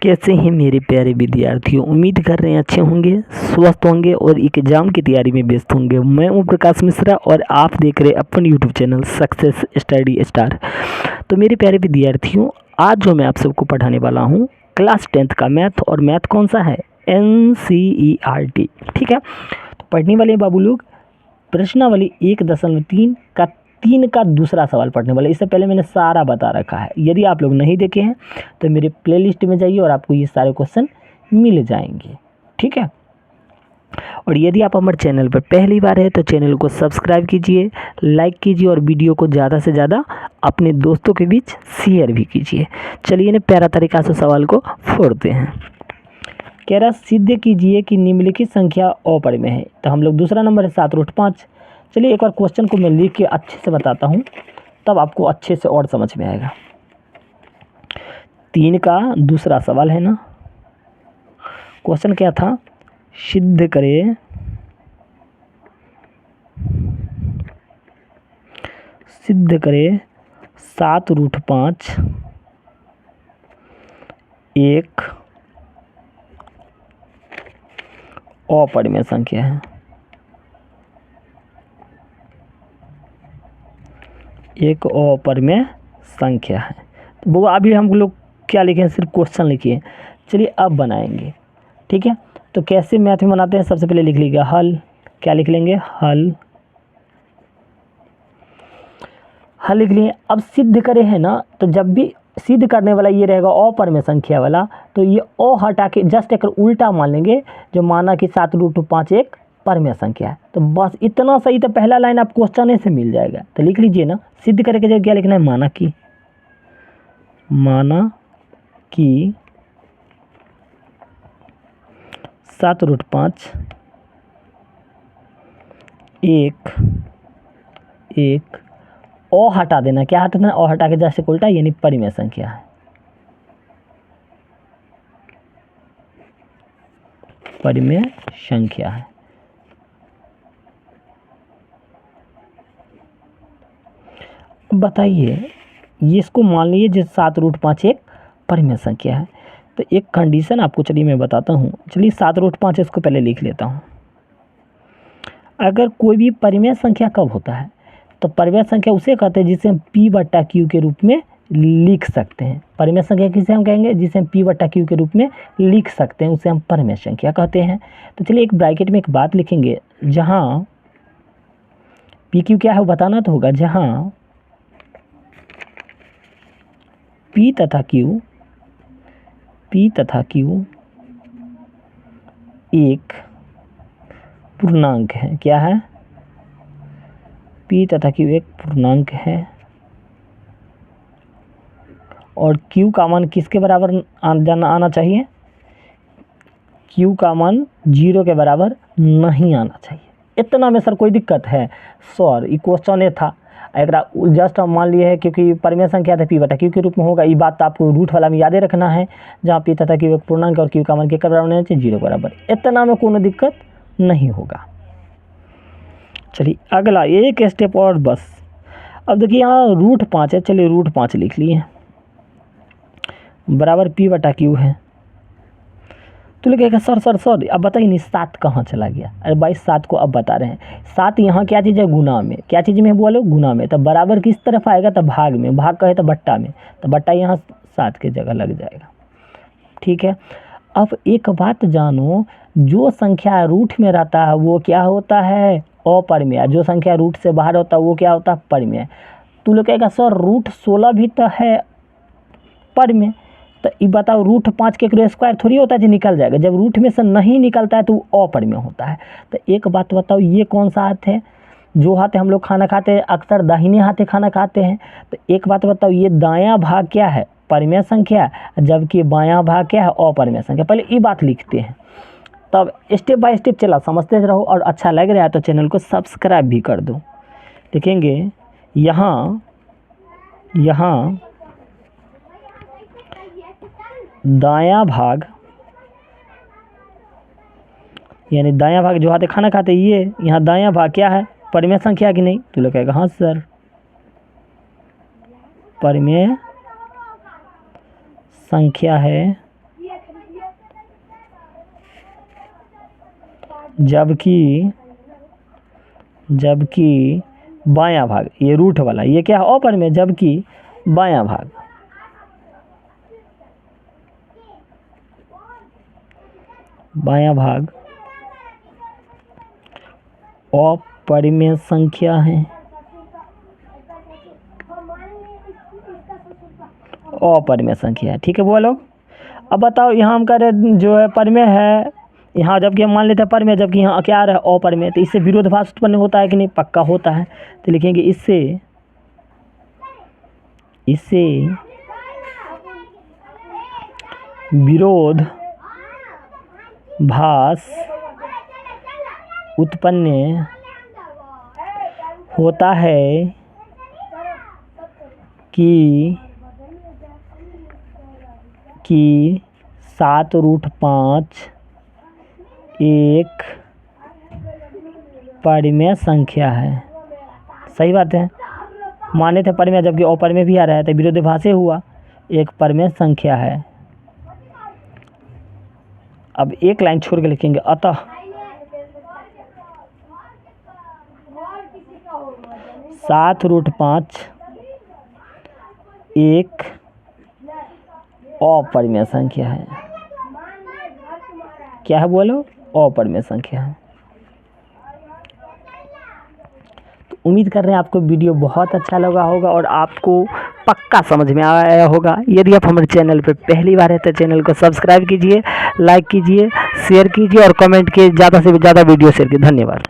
कैसे हैं मेरे प्यारे विद्यार्थियों। उम्मीद कर रहे हैं अच्छे होंगे, स्वस्थ होंगे और एग्जाम की तैयारी में व्यस्त होंगे। मैं हूं प्रकाश मिश्रा और आप देख रहे हैं अपन YouTube channel Success Study Star. तो मेरे प्यारे विद्यार्थियों, आज जो मैं आप सबको पढ़ाने वाला हूं क्लास 10th का मैथ। और मैथ कौन सा है? NCERT। ठीक है, तो पढ़ने वाले बाबू लोग प्रश्नावली 1.3 का 3 का दूसरा सवाल पढ़ने वाला। इससे पहले मैंने सारा बता रखा है, यदि आप लोग नहीं देखे हैं तो मेरे प्लेलिस्ट में जाइए और आपको ये सारे क्वेश्चन मिल जाएंगे। ठीक है, और यदि आप हमारे चैनल पर पहली बार है तो चैनल को सब्सक्राइब कीजिए, लाइक कीजिए और वीडियो को ज़्यादा से ज़्यादा अपने दोस्तों के बीच शेयर भी कीजिए। चलिए ना प्यारा तरीका से सवाल को फोड़ते हैं। कह रहा सिद्ध कीजिए कि निम्नलिखित संख्या अपरिमेय है। तो हम लोग दूसरा नंबर है 7√5। चलिए एक बार क्वेश्चन को मैं लिख के अच्छे से बताता हूँ, तब आपको अच्छे से और समझ में आएगा। 3 का दूसरा सवाल है ना। क्वेश्चन क्या था? सिद्ध करे सिद्ध करे 7√5 एक अपरिमेय संख्या है। एक अपरिमेय संख्या है। तो वो अभी हम लोग क्या लिखे? सिर्फ क्वेश्चन लिखिए। चलिए अब बनाएंगे। ठीक है, तो कैसे मैथ में बनाते हैं? सबसे पहले लिख लीजिएगा हल। क्या लिख लेंगे? हल। हल लिख लिए। अब सिद्ध करे है ना, तो जब भी सिद्ध करने वाला ये रहेगा अपरिमेय संख्या वाला, तो ये ओ हटा के जस्ट एक उल्टा मान लेंगे, जो माना कि 7√5 एक परिमेय संख्या है। तो बस इतना सही, तो पहला लाइन आप क्वेश्चन से मिल जाएगा। तो लिख लीजिए ना, सिद्ध करे के जगह क्या लिखना है? माना कि 7√5 एक ओ हटा देना। क्या हटा देना? ओ हटा के जैसे उल्टा, यानी परिमेय संख्या है। परिमेय संख्या है। बताइए, ये इसको मान लीजिए जैसे 7√5 एक परिमेय संख्या है, तो एक कंडीशन आपको चलिए मैं बताता हूँ। चलिए 7√5 इसको पहले लिख लेता हूँ। अगर कोई भी परिमेय संख्या कब होता है? तो परिमेय संख्या उसे कहते हैं जिसे हम P/Q के रूप में लिख सकते हैं। परिमेय संख्या किसे हम कहेंगे? जिसे हम P/Q के रूप में लिख सकते हैं, उसे हम परिमेय संख्या कहते हैं। तो चलिए एक ब्रैकेट में एक बात लिखेंगे, जहाँ PQ क्या है वो बताना तो होगा। जहाँ P तथा Q एक पूर्णांक है। क्या है? P तथा Q एक पूर्णांक है और Q का मान किसके बराबर आना चाहिए? Q का मान 0 के बराबर नहीं आना चाहिए। इतना में सर कोई दिक्कत है? सर ये क्वेश्चन ये था, अगर जस्ट हम मान लिए है क्योंकि परिमेय संख्या था P/Q के रूप में होगा। ये बात तो आपको रूट वाला में याद रखना है, जहाँ P तथा Q एक पूर्णांक और Q का मान किसके बराबर होना चाहिए? 0 बराबर। इतना में कोई दिक्कत नहीं होगा। चलिए अगला एक स्टेप और बस। अब देखिए यहाँ √5 है। चलिए √5 लिख लिए, बराबर P/Q है। तो लगेगा सर अब बताइए नहीं 7 कहाँ चला गया? अरे भाई 7 को अब बता रहे हैं। 7 यहाँ क्या चीज़ है? गुना में। क्या चीज़ में बोलो? गुना में। तब बराबर किस तरफ आएगा? तब भाग में। भाग कहे तो बट्टा में, तो बट्टा यहाँ 7 की जगह लग जाएगा। ठीक है, अब एक बात जानो, जो संख्या रूट में रहता है वो क्या होता है? अपरिमेय। जो संख्या रूट से बाहर होता है वो क्या होता है? परिमेय। तो लोग कहेगा सर √16 भी तो है परिमेय। तो ये बताओ, √5 के स्क्वायर थोड़ी होता है जो निकल जाएगा। जब रूट में से नहीं निकलता है तो वो अपरिमेय होता है। तो एक बात बताओ, ये कौन सा हाथ है? जो हाथ हम लोग खाना खाते हैं अक्सर दाहिने हाथे खाना खाते हैं। तो एक बात बताओ, ये दायां भाग क्या है? परिमेय संख्या, जबकि बायां भाग क्या है? अपरिमेय संख्या। पहले ये बात लिखते हैं, तब स्टेप बाय स्टेप चला समझते रहो। और अच्छा लग रहा है तो चैनल को सब्सक्राइब भी कर दो। देखेंगे यहाँ दायां भाग, यानी दायां भाग जो हाथे खाना खाते, ये यहाँ दायां भाग क्या है? परिमेय संख्या की नहीं? तो लोग कहेगा हाँ सर परिमेय संख्या है। जबकि बायां भाग, ये रूट वाला, ये क्या है अपरिमेय, जबकि बायां भाग अपरिमेय संख्या है। अपरिमेय संख्या है, ठीक है बोलो। अब बताओ यहाँ हम कह रहे जो है परिमेय है, यहाँ जबकि हम मान लेते हैं परिमेय, जबकि यहाँ क्या आ रहा है अपरिमेय, तो इससे विरोधाभास उत्पन्न होता है कि नहीं? पक्का होता है। तो लिखेंगे इससे विरोधाभास उत्पन्न होता है कि 7√5 एक परिमेय संख्या है। सही बात है, माने थे परिमेय जबकि अपरिमेय भी आ रहा है, तो विरोधाभास हुआ, एक परिमेय संख्या है। अब एक लाइन छोड़ के लिखेंगे अतः 7√5 एक अपरिमेय संख्या है। क्या है बोलो? अपरिमेय संख्या है। तो उम्मीद कर रहे हैं आपको वीडियो बहुत अच्छा लगा होगा और आपको पक्का समझ में आया होगा। यदि आप हमारे चैनल पर पहली बार है तो चैनल को सब्सक्राइब कीजिए, लाइक कीजिए, शेयर कीजिए और कमेंट कीजिए, ज़्यादा से ज़्यादा वीडियो शेयर कीजिए। धन्यवाद।